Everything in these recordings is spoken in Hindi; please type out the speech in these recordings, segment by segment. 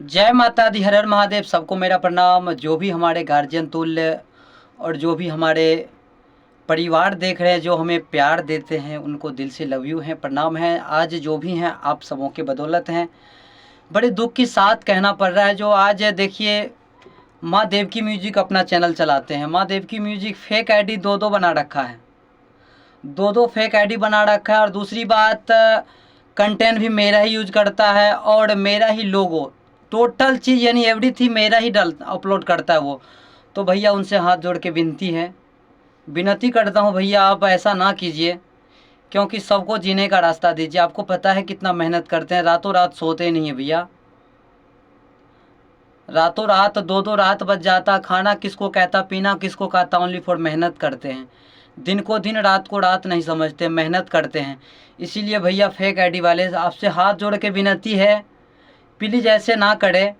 जय माता दी, हर हर महादेव। सबको मेरा प्रणाम। जो भी हमारे गार्जियन तुल्य और जो भी हमारे परिवार देख रहे हैं, जो हमें प्यार देते हैं, उनको दिल से लव यू हैं, प्रणाम है। आज जो भी हैं आप सबों के बदौलत हैं। बड़े दुख के साथ कहना पड़ रहा है, जो आज देखिए माँ देव की म्यूजिक अपना चैनल चलाते हैं। माँ देव की म्यूजिक फेक आईडी दो दो बना रखा है, दो फेक आईडी बना रखा है। और दूसरी बात, कंटेंट भी मेरा ही यूज करता है और मेरा ही लोगो, टोटल चीज़ यानी एवरीथिंग मेरा ही अपलोड करता है वो। तो भैया उनसे हाथ जोड़ के विनती करता हूँ, भैया आप ऐसा ना कीजिए, क्योंकि सबको जीने का रास्ता दीजिए। आपको पता है कितना मेहनत करते हैं, रातों रात सोते नहीं है भैया, रातों रात दो दो रात बज जाता। खाना किसको कहता, पीना किसको कहता, ओनली फॉर मेहनत करते हैं। दिन को दिन रात को रात नहीं समझते, मेहनत करते हैं। इसीलिए भैया फेक आईडी वाले आपसे हाथ जोड़ के विनती है, प्लीज़ ऐसे ना करें।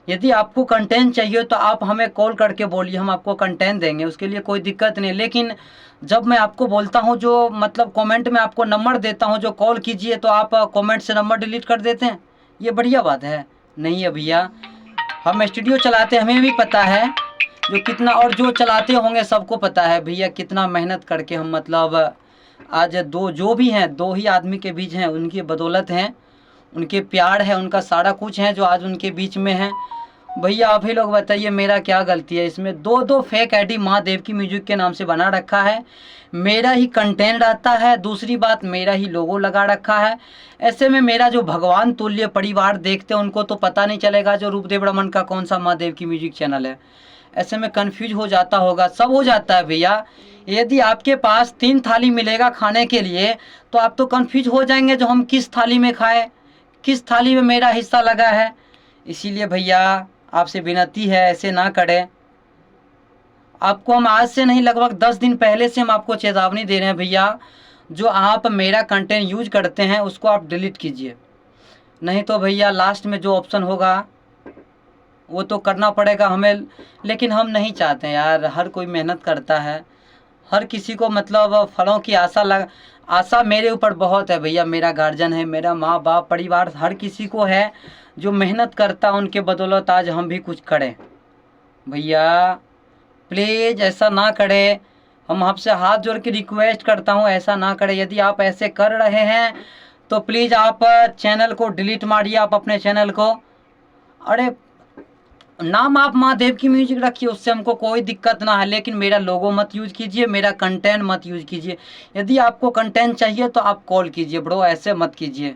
यदि आपको कंटेंट चाहिए तो आप हमें कॉल करके बोलिए, हम आपको कंटेंट देंगे, उसके लिए कोई दिक्कत नहीं। लेकिन जब मैं आपको बोलता हूँ, जो मतलब कमेंट में आपको नंबर देता हूँ जो कॉल कीजिए, तो आप कमेंट से नंबर डिलीट कर देते हैं, ये बढ़िया बात है? नहीं है भैया। हम स्टूडियो चलाते हैं, हमें भी पता है जो कितना, और जो चलाते होंगे सबको पता है भैया कितना मेहनत करके हम मतलब आज जो भी हैं, दो ही आदमी के बीच हैं, उनकी बदौलत हैं, उनके प्यार है, उनका सारा कुछ है जो आज उनके बीच में है। भैया आप ही लोग बताइए मेरा क्या गलती है इसमें? दो फेक आईडी माँ देव की म्यूजिक के नाम से बना रखा है, मेरा ही कंटेंट आता है, दूसरी बात मेरा ही लोगो लगा रखा है। ऐसे में मेरा जो भगवान तुल्य परिवार देखते हैं उनको तो पता नहीं चलेगा जो रूपदेव रमन का कौन सा माँ देव की म्यूजिक चैनल है। ऐसे में कन्फ्यूज हो जाता होगा, सब हो जाता है भैया। यदि आपके पास 3 थाली मिलेगा खाने के लिए तो आप तो कन्फ्यूज हो जाएंगे जो हम किस थाली में खाएं, किस थाली में मेरा हिस्सा लगा है। इसीलिए भैया आपसे विनती है, ऐसे ना करें। आपको हम आज से नहीं, लगभग 10 दिन पहले से हम आपको चेतावनी दे रहे हैं भैया, जो आप मेरा कंटेंट यूज करते हैं उसको आप डिलीट कीजिए, नहीं तो भैया लास्ट में जो ऑप्शन होगा वो तो करना पड़ेगा हमें। लेकिन हम नहीं चाहते यार, हर कोई मेहनत करता है, हर किसी को मतलब फलों की आशा मेरे ऊपर बहुत है भैया। मेरा गार्जियन है, मेरा माँ बाप परिवार हर किसी को है जो मेहनत करता है, उनके बदौलत आज हम भी कुछ करें। भैया प्लीज़ ऐसा ना करें, हम आपसे हाथ जोड़ के रिक्वेस्ट करता हूँ, ऐसा ना करें। यदि आप ऐसे कर रहे हैं तो प्लीज़ आप चैनल को डिलीट मारिए, आप अपने चैनल को। अरे नाम आप माँ देव की म्यूजिक रखिए, उससे हमको कोई दिक्कत ना है, लेकिन मेरा लोगो मत यूज कीजिए, मेरा कंटेंट मत यूज कीजिए। यदि आपको कंटेंट चाहिए तो आप कॉल कीजिए ब्रो, ऐसे मत कीजिए।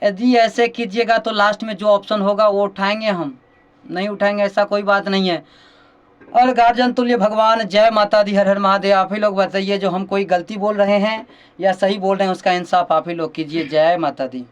यदि ऐसे कीजिएगा तो लास्ट में जो ऑप्शन होगा वो उठाएंगे, हम नहीं उठाएंगे, ऐसा कोई बात नहीं है। और गार्जियन तुल्य भगवान, जय माता दी, हर हर महादेव। आप ही लोग बताइए जो हम कोई गलती बोल रहे हैं या सही बोल रहे हैं, उसका इंसाफ आप ही लोग कीजिए। जय माता दी।